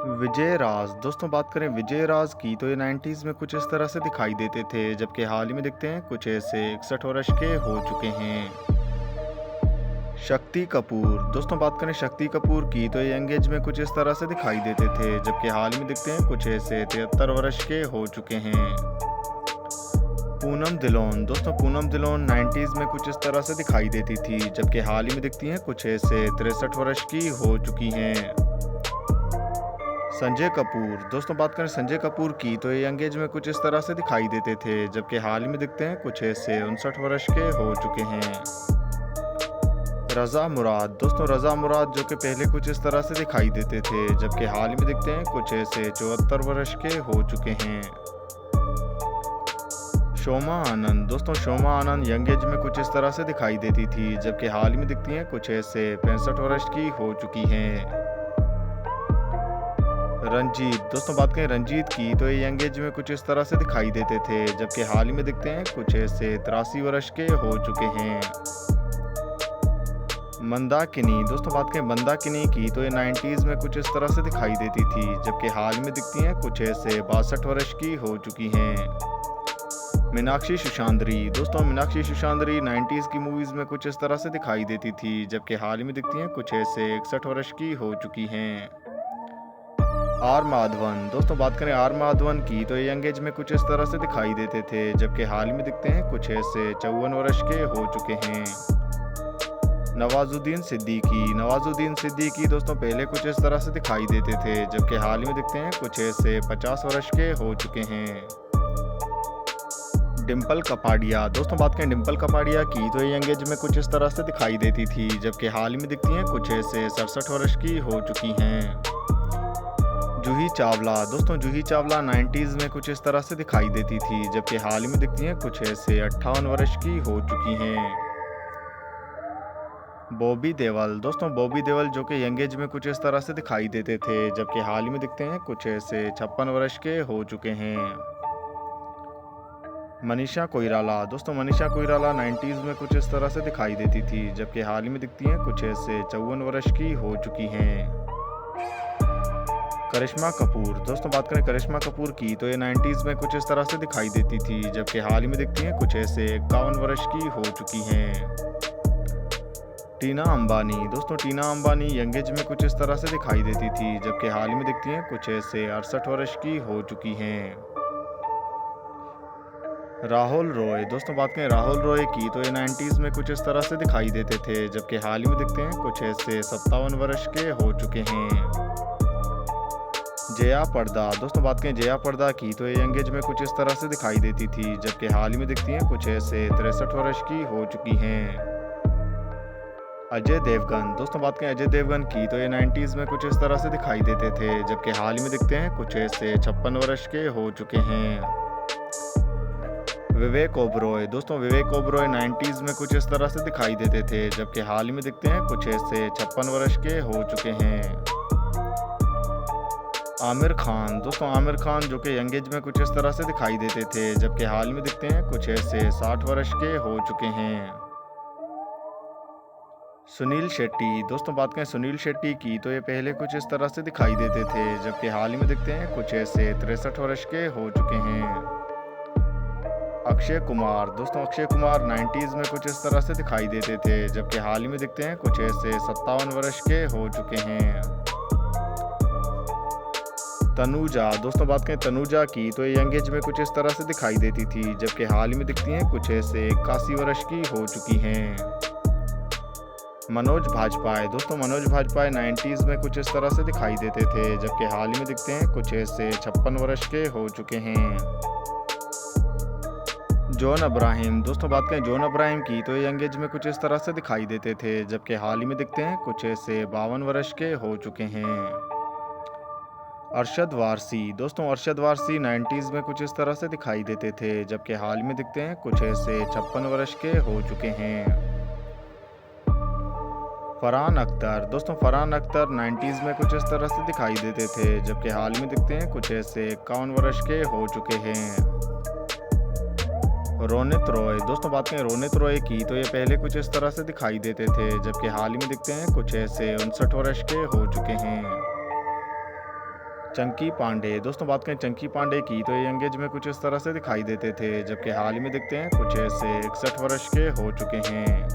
विजय राज दोस्तों बात करें विजय राज की तो ये 90s में कुछ इस तरह से दिखाई देते थे जबकि हाल ही में दिखते हैं कुछ ऐसे 61 वर्ष के हो चुके हैं। शक्ति कपूर दोस्तों बात करें शक्ति कपूर की तो ये यंग एज में कुछ इस तरह से दिखाई देते थे जबकि हाल ही में दिखते हैं कुछ ऐसे 73 वर्ष के हो चुके हैं। पूनम धिल्लोन दोस्तों पूनम धिल्लोन 90s में कुछ इस तरह से दिखाई देती थी जबकि हाल ही में दिखती हैं कुछ ऐसे 63 वर्ष की हो चुकी हैं। संजय कपूर दोस्तों बात करें संजय कपूर की तो ये यंग एज में कुछ इस तरह से दिखाई देते थे जबकि हाल ही में दिखते हैं कुछ ऐसे 59 वर्ष के हो चुके हैं। रज़ा मुराद दोस्तों रज़ा मुराद जो कि पहले कुछ इस तरह से दिखाई देते थे जबकि हाल ही में दिखते हैं कुछ ऐसे 74 वर्ष के हो चुके हैं। शोमा आनंद दोस्तों शोमा आनंद यंग एज में कुछ इस तरह से दिखाई देती थी जबकि हाल ही में दिखती हैं कुछ ऐसे 65 वर्ष की हो चुकी हैं। रंजीत दोस्तों बात करें रंजीत की तो ये यंग एज में कुछ इस तरह से दिखाई देते थे जबकि हाल ही में दिखते हैं कुछ ऐसे 83 वर्ष के हो चुके हैं। मंदाकिनी दोस्तों बात करें मंदाकिनी की तो ये 90s में कुछ इस तरह से दिखाई देती थी जबकि हाल ही में दिखती हैं कुछ ऐसे 62 वर्ष की हो चुकी हैं। मीनाक्षी सुशांद्री दोस्तों मीनाक्षी सुशांद्री 90s की मूवीज में कुछ इस तरह से दिखाई देती थी जबकि हाल ही में दिखती हैं कुछ ऐसे 61 वर्ष की हो चुकी हैं। आर माधवन दोस्तों बात करें आर माधवन की तो ये यंग एज में कुछ इस तरह से दिखाई देते थे जबकि हाल में दिखते हैं कुछ ऐसे 54 वर्ष के हो चुके हैं। नवाजुद्दीन सिद्दीकी दोस्तों पहले कुछ इस तरह से दिखाई देते थे जबकि हाल में दिखते हैं कुछ ऐसे 50 वर्ष के हो चुके हैं। डिम्पल कपाड़िया दोस्तों बात करें डिम्पल कपाड़िया की तो ये यंग एज में कुछ इस तरह से दिखाई देती थी जबकि हाल में दिखती हैं कुछ ऐसे 67 वर्ष की हो चुकी हैं। जूही चावला दोस्तों जूही चावला 90s में कुछ इस तरह से दिखाई देती थी जबकि हाल ही में दिखती हैं कुछ ऐसे 58 वर्ष की हो चुकी हैं। बॉबी देओल दोस्तों बॉबी देओल जो कि यंग एज में कुछ इस तरह से दिखाई देते थे जबकि हाल ही में दिखते हैं कुछ ऐसे 56 वर्ष के हो चुके हैं। मनीषा कोइराला दोस्तों मनीषा कोइराला 90s में कुछ इस तरह से दिखाई देती थी जबकि हाल ही में दिखती हैं कुछ ऐसे 54 वर्ष की हो चुकी हैं। करिश्मा कपूर दोस्तों बात करें करिश्मा कपूर की तो ये 90s में कुछ इस तरह से दिखाई देती थी जबकि हाल ही में दिखती हैं कुछ ऐसे 51 वर्ष की हो चुकी हैं। टीना अंबानी दोस्तों टीना अंबानी यंग एज में कुछ इस तरह से दिखाई देती थी जबकि हाल ही में दिखती हैं कुछ ऐसे 68 वर्ष की हो चुकी हैं। राहुल रॉय दोस्तों बात करें राहुल रॉय की तो ये 90s में कुछ इस तरह से दिखाई देते थे जबकि हाल ही में दिखते हैं कुछ ऐसे 57 वर्ष के हो चुके हैं। जया पर्दा दोस्तों बात करें जया पर्दा की तो ये यंग एज में कुछ इस तरह से दिखाई देती थी जबकि हाल ही में दिखती हैं कुछ ऐसे 63 वर्ष की हो चुकी हैं। अजय देवगन दोस्तों बात करें अजय देवगन की तो ये 90s में कुछ इस तरह से दिखाई देते थे जबकि हाल ही में दिखते हैं कुछ ऐसे 56 वर्ष के हो चुके हैं। विवेक ओबरॉय दोस्तों विवेक ओबरॉय 90s में कुछ इस तरह से दिखाई देते थे जबकि हाल ही में दिखते हैं कुछ ऐसे 56 वर्ष के हो चुके हैं। आमिर खान दोस्तों आमिर खान जो कि यंग एज में कुछ इस तरह से दिखाई देते थे जबकि हाल में दिखते हैं कुछ ऐसे 60 वर्ष के हो चुके हैं। सुनील शेट्टी दोस्तों बात करें सुनील शेट्टी की तो ये पहले कुछ इस तरह से दिखाई देते थे जबकि हाल ही में दिखते हैं कुछ ऐसे 63 वर्ष के हो चुके हैं। अक्षय कुमार दोस्तों अक्षय कुमार 90s में कुछ इस तरह से दिखाई देते थे जबकि हाल ही में दिखते हैं कुछ ऐसे 57 वर्ष के हो चुके हैं। तनुजा दोस्तों बात करें तनुजा की तो ये यंग एज में कुछ इस तरह से दिखाई देती थी जबकि हाल ही में दिखती हैं कुछ ऐसे 81 वर्ष की हो चुकी हैं। मनोज भाजपाई दोस्तों मनोज भाजपाई 90s में कुछ इस तरह से दिखाई देते थे जबकि हाल ही में दिखते हैं कुछ ऐसे 56 वर्ष के हो चुके हैं। जॉन अब्राहिम दोस्तों बात करें जॉन अब्राहिम की तो ये यंग एज में कुछ इस तरह से दिखाई देते थे जबकि हाल ही में दिखते हैं कुछ ऐसे 52 वर्ष के हो चुके हैं। अरशद वारसी दोस्तों अरशद वारसी 90s में कुछ इस तरह से दिखाई देते थे जबकि हाल में दिखते हैं कुछ ऐसे 56 वर्ष के हो चुके हैं। फरहान अख्तर दोस्तों फरहान अख्तर 90s में कुछ इस तरह से दिखाई देते थे जबकि हाल में दिखते हैं कुछ ऐसे 51 वर्ष के हो चुके हैं। रोनित रॉय दोस्तों बात करें रोनित रॉय की तो ये पहले कुछ इस तरह से दिखाई देते थे जबकि हाल ही में दिखते हैं कुछ ऐसे 59 वर्ष के हो चुके हैं। चंकी पांडे, दोस्तों बात करें चंकी पांडे की तो ये यंग एज में कुछ इस तरह से दिखाई देते थे, जबकि हाल ही में दिखते हैं कुछ ऐसे 61 वर्ष के हो चुके हैं।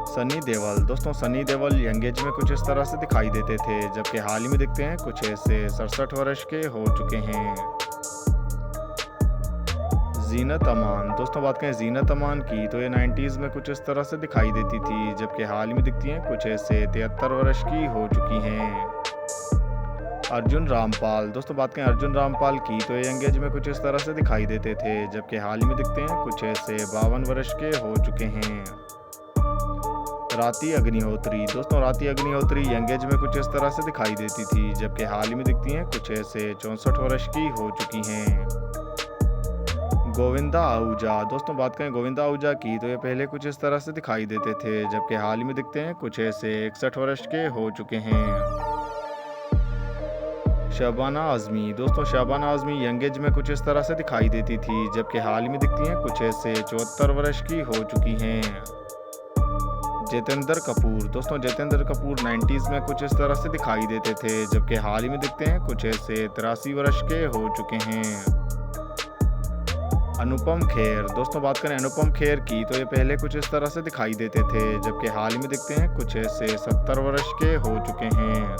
सनी देओल, दोस्तों सनी देओल यंग एज में कुछ इस तरह से दिखाई देते थे, जबकि हाल ही में दिखते हैं कुछ ऐसे 67 वर्ष के हो चुके हैं। जीनत अमान, दोस्तों बात करें जीनत अमान की तो ये 90s में कुछ इस तरह से दिखाई देती थी, जबकि हाल ही में दिखती हैं कुछ ऐसे 73 वर्ष की हो चुकी हैं। अर्जुन रामपाल, दोस्तों बात करें अर्जुन रामपाल की तो ये यंग एज में कुछ इस तरह से दिखाई देते थे, जबकि हाल ही में दिखते हैं कुछ ऐसे 52 वर्ष के हो चुके हैं। राती अग्निहोत्री, दोस्तों राती अग्निहोत्री यंग एज में कुछ इस तरह से दिखाई देती थी, जबकि हाल ही में दिखती हैं कुछ ऐसे 64 वर्ष की हो चुकी हैं। गोविंदा आहूजा, दोस्तों बात करें गोविंदा आहूजा की तो ये पहले कुछ इस तरह से दिखाई देते थे, जबकि हाल ही में दिखते हैं कुछ ऐसे 61 वर्ष के हो चुके हैं। शबाना आजमी, दोस्तों शबाना आजमी यंग एज में कुछ इस तरह से दिखाई देती थी, जबकि हाल ही में दिखती हैं कुछ ऐसे 74 वर्ष की हो चुकी हैं। जितेंद्र कपूर, दोस्तों जितेंद्र कपूर 90s में कुछ इस तरह से दिखाई देते थे, जबकि हाल ही में दिखते हैं कुछ ऐसे 83 वर्ष के हो चुके हैं। अनुपम खेर, दोस्तों बात करें अनुपम खेर की तो ये पहले कुछ इस तरह से दिखाई देते थे, जबकि हाल ही में दिखते हैं कुछ ऐसे 70 वर्ष के हो चुके हैं।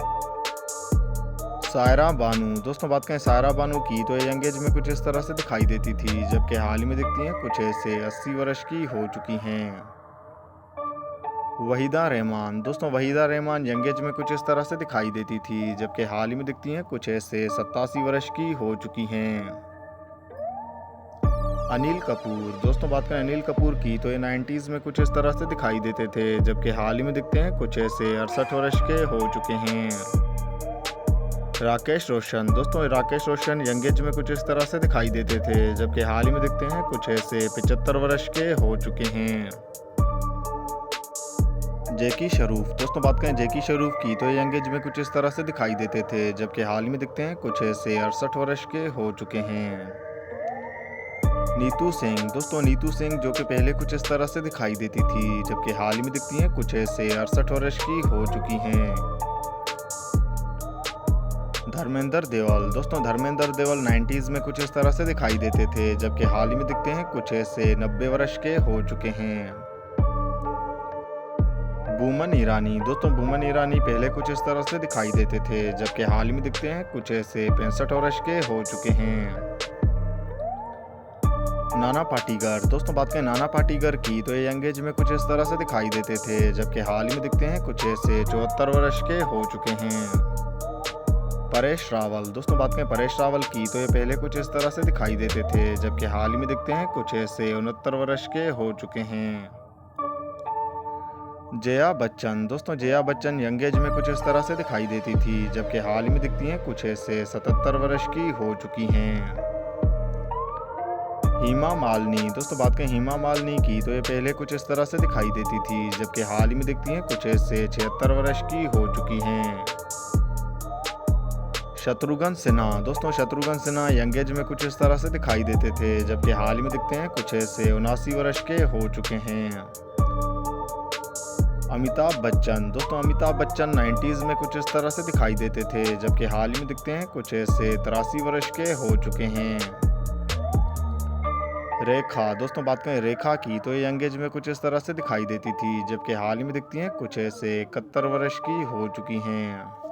सायरा बानू, दोस्तों बात करें सायरा बानू की तो ये यंग एज में कुछ इस तरह से दिखाई देती थी, जबकि हाल ही में दिखती हैं कुछ ऐसे 80 वर्ष की हो चुकी हैं। वहीदा रहमान, दोस्तों वहीदा रहमान यंग एज में कुछ इस तरह से दिखाई देती थी, जबकि हाल ही में दिखती हैं कुछ ऐसे 87 वर्ष की हो चुकी हैं। अनिल कपूर, दोस्तों बात करें अनिल कपूर की तो ये 90s में कुछ इस तरह से दिखाई देते थे, जबकि हाल ही में दिखते हैं कुछ ऐसे 68 वर्ष के हो चुके हैं। राकेश रोशन, दोस्तों राकेश रोशन यंग एज में कुछ इस तरह से दिखाई देते थे, जबकि हाल ही में दिखते हैं कुछ ऐसे 75 वर्ष के हो चुके हैं। जैकी श्रॉफ, दोस्तों बात करें जैकी श्रॉफ की तो यंग एज में कुछ इस तरह से दिखाई देते थे, जबकि हाल ही में दिखते हैं कुछ ऐसे 68 वर्ष के हो चुके हैं। नीतू सिंह, दोस्तों नीतू सिंह जो कि पहले कुछ इस तरह से दिखाई देती थी, जबकि हाल ही में दिखती हैं कुछ ऐसे 68 वर्ष की हो चुकी हैं। धर्मेंद्र देओल, दोस्तों धर्मेंद्र देओल 90s में कुछ इस तरह से दिखाई देते थे, जबकि हाल ही में दिखते हैं कुछ ऐसे 90 वर्ष के हो चुके हैं। बूमन ईरानी, दोस्तों बूमन ईरानी पहले कुछ इस तरह से दिखाई देते थे, जबकि हाल ही में दिखते हैं कुछ ऐसे 65 वर्ष के हो चुके हैं। नाना पाटेकर, दोस्तों बात करें नाना पाटेकर की तो ये यंग एज में कुछ इस तरह से दिखाई देते थे, जबकि हाल ही में दिखते हैं कुछ ऐसे 74 वर्ष के हो चुके हैं। परेश रावल, दोस्तों बात करें परेश रावल की तो ये पहले कुछ इस तरह से दिखाई देते थे, जबकि हाल ही में दिखते हैं कुछ ऐसे 69 वर्ष के हो चुके हैं। जया बच्चन, दोस्तों जया बच्चन यंग एज में कुछ इस तरह से दिखाई देती थी, जबकि हाल ही में दिखती हैं कुछ ऐसे 77 वर्ष की हो चुकी हैं। हेमा मालिनी, दोस्तों बात करें हेमा मालिनी की तो ये पहले कुछ इस तरह से दिखाई देती थी, जबकि हाल ही में दिखती हैं कुछ ऐसे 76 वर्ष की हो चुकी हैं। शत्रुघ्न सिन्हा, दोस्तों शत्रुघ्न सिन्हा यंग एज में कुछ इस तरह से दिखाई देते थे, जबकि हाल ही में दिखते हैं कुछ ऐसे 79 वर्ष के हो चुके हैं। अमिताभ बच्चन, दोस्तों अमिताभ बच्चन 90s में कुछ इस तरह से दिखाई देते थे, जबकि हाल ही में दिखते हैं कुछ ऐसे 83 वर्ष के हो चुके हैं। रेखा, दोस्तों बात करें रेखा की तो ये यंग एज में कुछ इस तरह से दिखाई देती थी, जबकि हाल ही में दिखती हैं कुछ ऐसे 71 वर्ष की हो चुकी हैं।